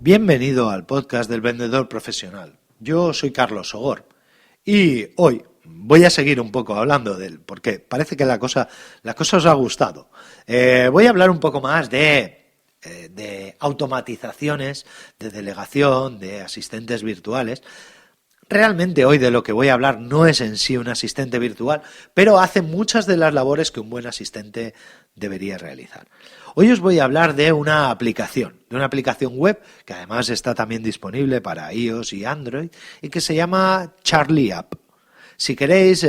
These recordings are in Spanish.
Bienvenido al podcast del vendedor profesional. Yo soy Carlos Sogor y hoy voy a seguir un poco hablando de él, porque parece que la cosa os ha gustado. Voy a hablar un poco más de automatizaciones, de delegación, de asistentes virtuales. Realmente hoy de lo que voy a hablar no es en sí un asistente virtual, pero hace muchas de las labores que un buen asistente debería realizar. Hoy os voy a hablar de una aplicación web que además está también disponible para iOS y Android y que se llama Charlie App. Si queréis,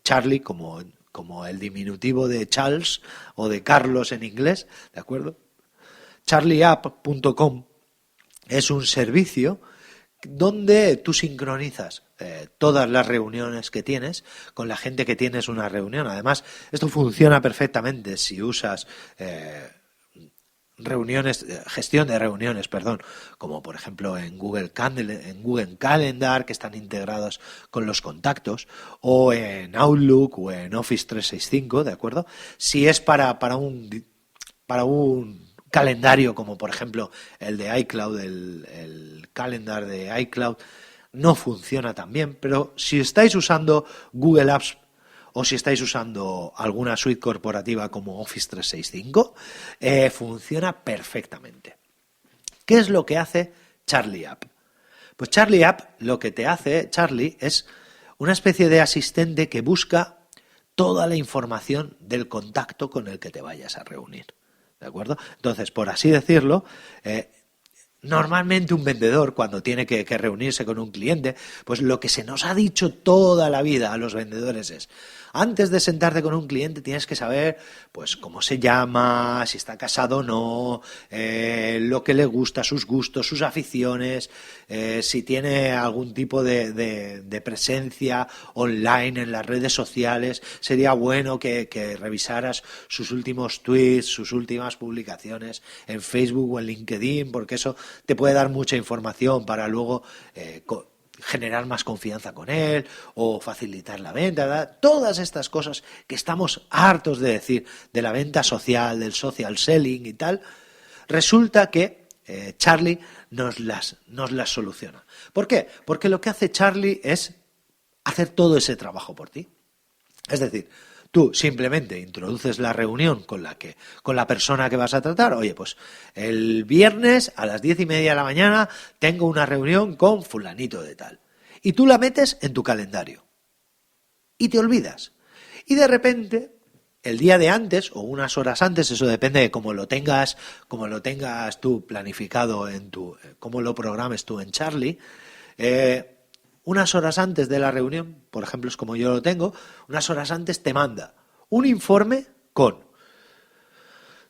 Charlie como el diminutivo de Charles o de Carlos en inglés, ¿de acuerdo? charlieapp.com es un servicio donde tú sincronizas todas las reuniones que tienes con la gente que tienes una reunión. Además, esto funciona perfectamente si usas gestión de reuniones, como por ejemplo en Google Calendar, que están integrados con los contactos, o en Outlook o en Office 365, ¿de acuerdo? Si es para un calendario como por ejemplo el de iCloud, el calendar de iCloud, no funciona tan bien, pero si estáis usando Google Apps o si estáis usando alguna suite corporativa como Office 365, funciona perfectamente. ¿Qué es lo que hace Charlie App? Pues Charlie App lo que te hace, Charlie, es una especie de asistente que busca toda la información del contacto con el que te vayas a reunir. ¿De acuerdo? Entonces, por así decirlo, normalmente un vendedor cuando tiene que reunirse con un cliente, pues lo que se nos ha dicho toda la vida a los vendedores es: antes de sentarte con un cliente tienes que saber pues cómo se llama, si está casado o no, lo que le gusta, sus gustos, sus aficiones, si tiene algún tipo de presencia online en las redes sociales. Sería bueno que revisaras sus últimos tweets, sus últimas publicaciones en Facebook o en LinkedIn, porque eso te puede dar mucha información para luego generar más confianza con él o facilitar la venta, ¿verdad? Todas estas cosas que estamos hartos de decir de la venta social, del social selling y tal, resulta que Charlie nos las soluciona. ¿Por qué? Porque lo que hace Charlie es hacer todo ese trabajo por ti. Es decir, tú simplemente introduces la reunión con la persona que vas a tratar. Oye, pues el viernes a las 10:30 de la mañana tengo una reunión con fulanito de tal. Y tú la metes en tu calendario. Y te olvidas. Y de repente, el día de antes o unas horas antes, eso depende de cómo lo tengas tú planificado cómo lo programes tú en Charlie, unas horas antes de la reunión, por ejemplo, es como yo lo tengo, unas horas antes te manda un informe con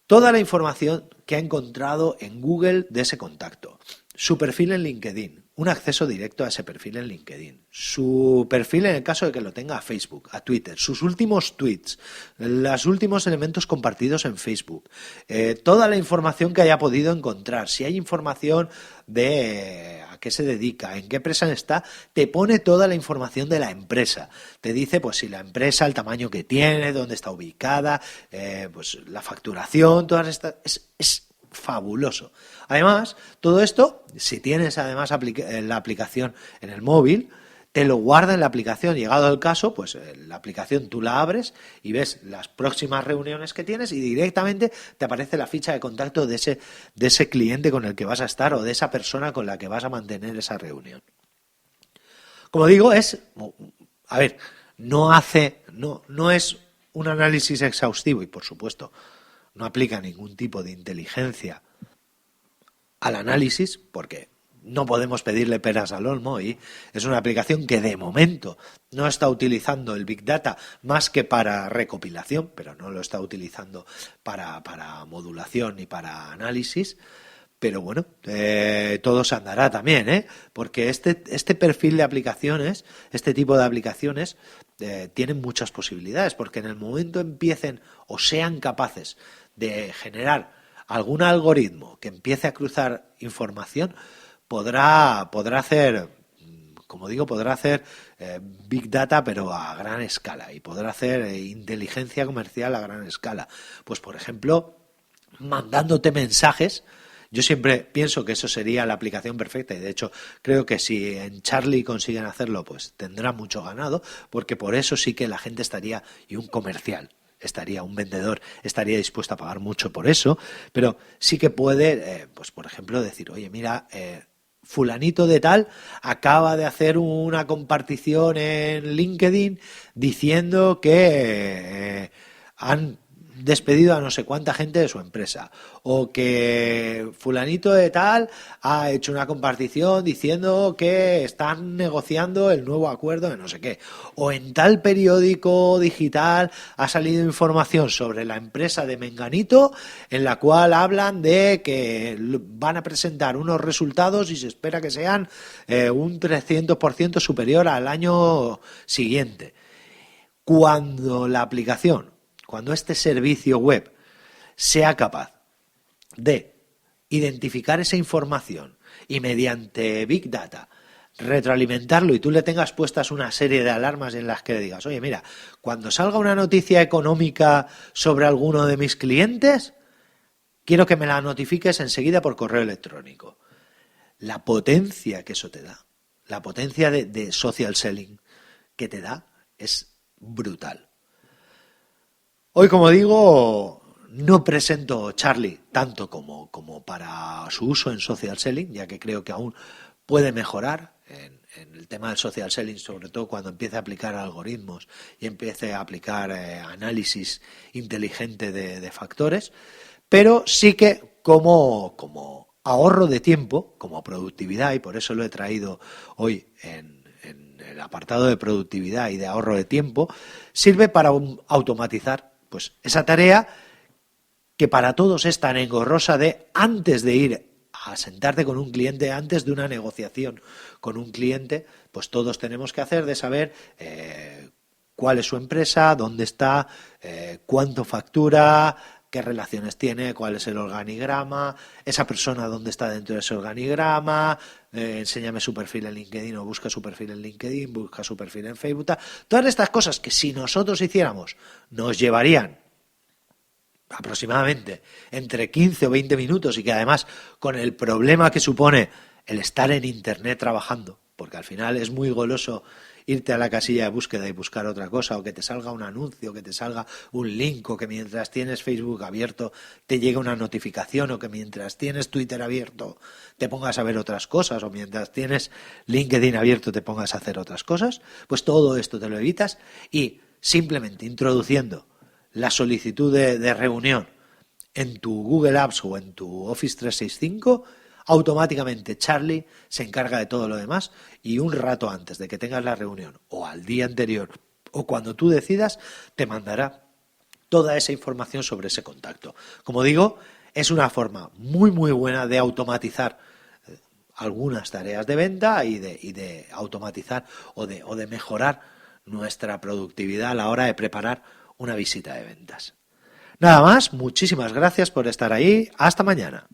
toda la información que ha encontrado en Google de ese contacto, su perfil en LinkedIn, un acceso directo a ese perfil en LinkedIn, su perfil en el caso de que lo tenga a Facebook, a Twitter, sus últimos tweets, los últimos elementos compartidos en Facebook, toda la información que haya podido encontrar, si hay información de a qué se dedica, en qué empresa está, te pone toda la información de la empresa, te dice pues si la empresa, el tamaño que tiene, dónde está ubicada, pues la facturación, todas estas, es fabuloso. Además, todo esto, si tienes además la aplicación en el móvil, te lo guarda en la aplicación. Llegado el caso, pues la aplicación tú la abres y ves las próximas reuniones que tienes y directamente te aparece la ficha de contacto de ese cliente con el que vas a estar o de esa persona con la que vas a mantener esa reunión. Como digo, no es un análisis exhaustivo y, por supuesto, no aplica ningún tipo de inteligencia al análisis, porque no podemos pedirle peras al olmo, y es una aplicación que de momento no está utilizando el Big Data más que para recopilación, pero no lo está utilizando para modulación ni para análisis. Pero bueno, todo se andará también, porque este perfil de aplicaciones, este tipo de aplicaciones, tienen muchas posibilidades, porque en el momento empiecen o sean capaces de generar algún algoritmo que empiece a cruzar información, podrá hacer, como digo, podrá hacer Big Data pero a gran escala, y podrá hacer inteligencia comercial a gran escala. Pues por ejemplo, mandándote mensajes Yo siempre pienso que eso sería la aplicación perfecta y de hecho creo que si en Charlie consiguen hacerlo, pues tendrá mucho ganado, porque por eso sí que la gente estaría, y un comercial estaría, un vendedor estaría dispuesto a pagar mucho por eso, pero sí que puede, pues por ejemplo, decir, oye, mira, fulanito de tal acaba de hacer una compartición en LinkedIn diciendo que han despedido a no sé cuánta gente de su empresa, o que fulanito de tal ha hecho una compartición diciendo que están negociando el nuevo acuerdo de no sé qué, o en tal periódico digital ha salido información sobre la empresa de Menganito en la cual hablan de que van a presentar unos resultados y se espera que sean un 300% superior al año siguiente. Cuando este servicio web sea capaz de identificar esa información y mediante Big Data retroalimentarlo y tú le tengas puestas una serie de alarmas en las que le digas, oye, mira, cuando salga una noticia económica sobre alguno de mis clientes, quiero que me la notifiques enseguida por correo electrónico. La potencia que eso te da, la potencia de social selling que te da es brutal. Hoy, como digo, no presento Charlie tanto como para su uso en social selling, ya que creo que aún puede mejorar en el tema del social selling, sobre todo cuando empiece a aplicar algoritmos y empiece a aplicar análisis inteligente de factores, pero sí que como ahorro de tiempo, como productividad, y por eso lo he traído hoy en el apartado de productividad y de ahorro de tiempo, sirve para automatizar pues esa tarea que para todos es tan engorrosa de antes de ir a sentarte con un cliente, antes de una negociación con un cliente, pues todos tenemos que hacer de saber cuál es su empresa, dónde está, cuánto factura, qué relaciones tiene, cuál es el organigrama, esa persona dónde está dentro de ese organigrama, enséñame su perfil en LinkedIn o busca su perfil en LinkedIn, busca su perfil en Facebook, todas estas cosas que si nosotros hiciéramos nos llevarían aproximadamente entre 15 o 20 minutos y que además con el problema que supone el estar en Internet trabajando, porque al final es muy goloso irte a la casilla de búsqueda y buscar otra cosa, o que te salga un anuncio, que te salga un link, o que mientras tienes Facebook abierto te llegue una notificación, o que mientras tienes Twitter abierto te pongas a ver otras cosas, o mientras tienes LinkedIn abierto te pongas a hacer otras cosas, pues todo esto te lo evitas y simplemente introduciendo la solicitud de reunión en tu Google Apps o en tu Office 365, automáticamente Charlie se encarga de todo lo demás y un rato antes de que tengas la reunión o al día anterior o cuando tú decidas te mandará toda esa información sobre ese contacto. Como digo, es una forma muy muy buena de automatizar algunas tareas de venta y de automatizar o de mejorar nuestra productividad a la hora de preparar una visita de ventas. Nada más, muchísimas gracias por estar ahí. Hasta mañana.